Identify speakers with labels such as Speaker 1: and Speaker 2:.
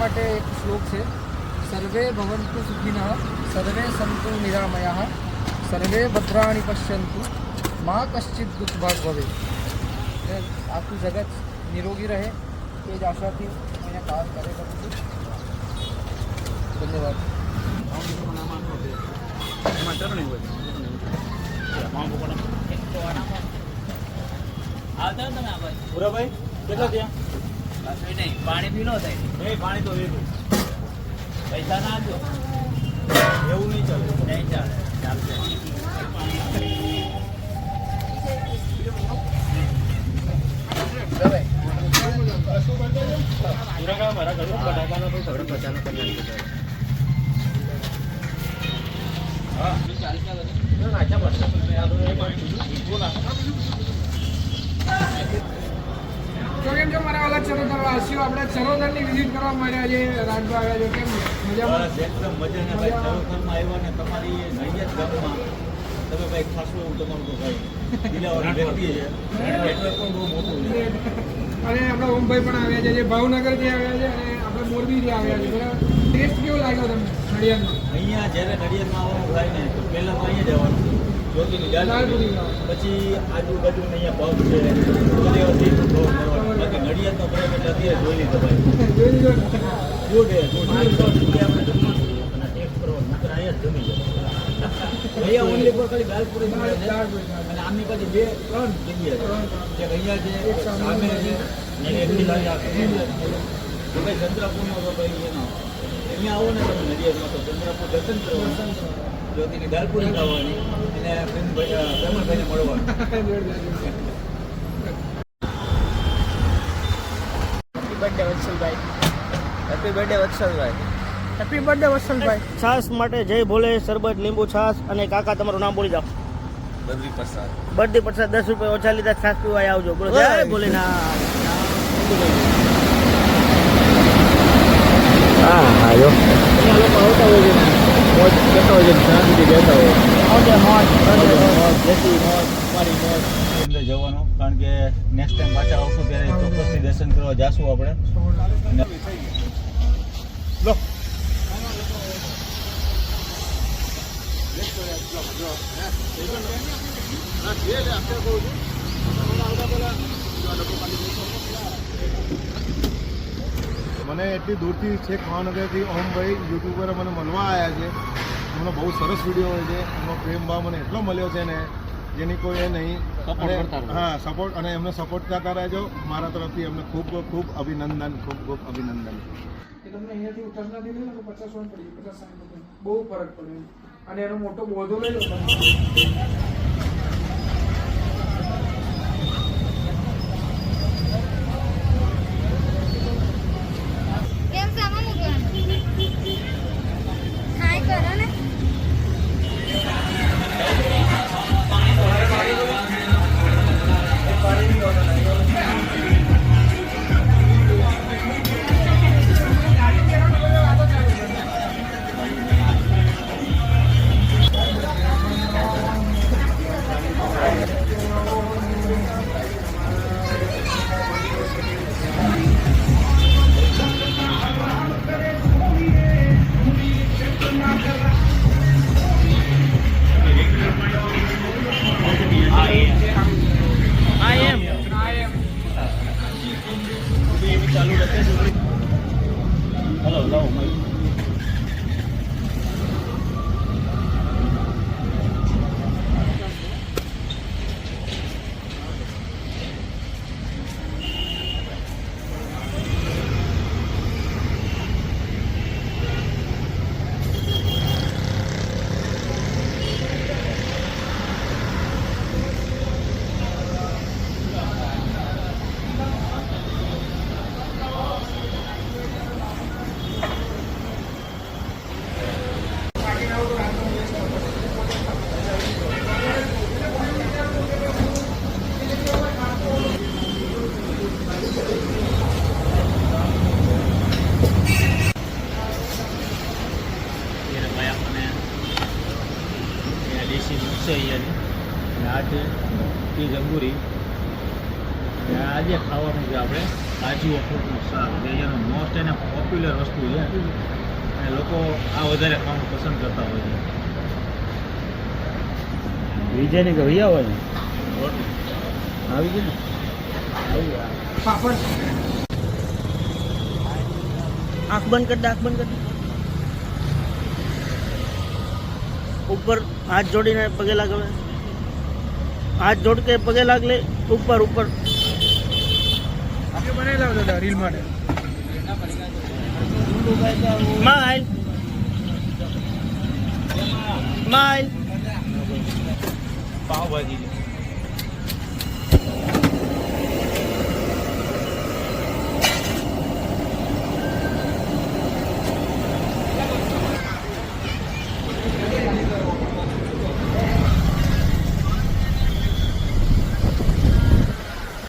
Speaker 1: માટે એક શ્લોક છે, સર્વે ભવંતુ સુખિનઃ સર્વે સંતુ નિરામયાઃ સર્વે ભદ્રાણી પશ્યંતુ મા કશ્ચિત દુઃખ ભાગ ભવે. આખું જગત નિરોગી રહે એ જ આશાથી હું એને કામ કરે કરું છું. ધન્યવાદ.
Speaker 2: પૂરાભાઈ કેટલા ત્યાં નહીં પાણી પી લો થાય પાણી તો વેરું પૈસા ના આપજો એવું નહીં ચાલે નહીં ચાલે ચાલશે મારા ઘર બટાકાનો પૈસા 50 હા નાખ્યા પડશે
Speaker 1: તો કેમ છો મારા વાલા ચરોતરવાસીઓ? આપણે ચરોતરની વિઝિટ કરવા માંડ્યા છે. રાજભા આવ્યા છો, કેમ મજામાં?
Speaker 2: એકદમ મજાના ભાઈ. ચરોતરમાં આવ્યા ને તમારી નડિયાદ ગામમાં તમે ભાઈ ખાસું એવું તમારું તો ભાઈ દિલાવાળી વ્યક્તિ છે, નેટવર્ક પણ બહુ મોટું છે.
Speaker 1: અને આપણા ઓમભાઈ પણ આવ્યા છે, જે ભાવનગરથી આવ્યા છે અને આપણે મોરબીથી આવ્યા છે. બરાબર, ટેસ્ટ કેવો લાગ્યો તમને નડિયાદનો?
Speaker 2: અહીંયા જ્યારે નડિયાદમાં આવવાનું થાય ને તો પહેલાં તો અહીંયા જવાનું જ્યોતિની દાલપુરી, પછી આજુબાજુને અહીંયા પગ છે બધે અતિ કરવાનું. બાકી નડિયાદનો પ્રેમ એટલે અત્યારે જોઈ લીધો ભાઈ. ગુડ આપણે જમવાનું અને ટેસ્ટ કરવાનું નકર અહીંયા જ જમી જાય. અહીંયા ઓનલી પર ખાલી દાલપુરી મળે છે અને આમની પછી 2-3 જગ્યા છે. અહીંયા જે સામે છે ને એક ભાઈ ચંદ્રપુરનો તો ભાઈ એનો અહીંયા આવો ને તમે નડિયાદમાં તો ચંદ્રપુર દર્શન કરવાનું, જ્યોતિની દાલપુરી ખાવાની અને પ્રેમભાઈને મળવાનું.
Speaker 1: હેપી બર્થડે વત્સલભાઈ. હેપી બર્થડે વત્સલભાઈ. હેપી બર્થડે વત્સલભાઈ.
Speaker 3: છાસ માટે જય ભોલે, શરબત, લીંબુ છાસ. અને કાકા તમારું નામ બોલી જાઓ.
Speaker 2: બદ્રી પ્રસાદ.
Speaker 3: બર્થડે પ્રસાદ 10 રૂપિયા ઓછા લીધા, છાસ પીવા આવજો. બોલો જય ભોલેનાથ.
Speaker 2: હા જો લોકો આવતા હોય છે, મોજ કરતા હોય છે, શાંતિથી બેઠા હોય. મારી મોજ અંદર જવાનું, કારણ કે નેક્સ્ટ ટાઈમ પાછા આવશું ત્યારે ચોક્કસથી દર્શન કરવા જાશું આપણે. લો
Speaker 4: મને એટલી દૂરથી છેક ભાવનગરથી ઓમભાઈ યુટ્યુબર મને મળવા આવ્યા છે. એમનો બહુ સરસ વિડીયો હોય છે. એમનો પ્રેમ ભાવ મને એટલો મળ્યો છે ને જેની કોઈ એ નહીં. હા, સપોર્ટ અને એમને સપોર્ટ કરતા રહેજો. મારા તરફથી એમને ખૂબ ખૂબ અભિનંદન, ખૂબ ખૂબ અભિનંદન.
Speaker 1: તમને અહીંયાથી ઉતરના દીધું ને 50 પડી 50-60 બહુ ફરક પડ્યો. અને એનો મોટો બોધો લઈ લો.
Speaker 2: આજે ખાવાનું છે આપણે કાજુ અખરોટનું શાક જે અહીંયાનું મોસ્ટ એને પોપ્યુલર વસ્તુ છે અને લોકો આ વધારે ખાવાનું પસંદ કરતા હોય છે.
Speaker 3: વિજયની કે ભૈયા હોય ને
Speaker 2: રોટલી
Speaker 3: આવી ગઈ ને
Speaker 1: પાપડ
Speaker 3: આંખ બંધ કરી દે, આંખ બંધ કરી દે. ઉપર હાથ જોડીને પગે લાગે, હાથ જોડ કે પગે લાગ લે. ઉપર ઉપર
Speaker 1: બનાવી લાવ દાદા રીલ માટે.
Speaker 3: Smile smile.
Speaker 2: પાવભાજી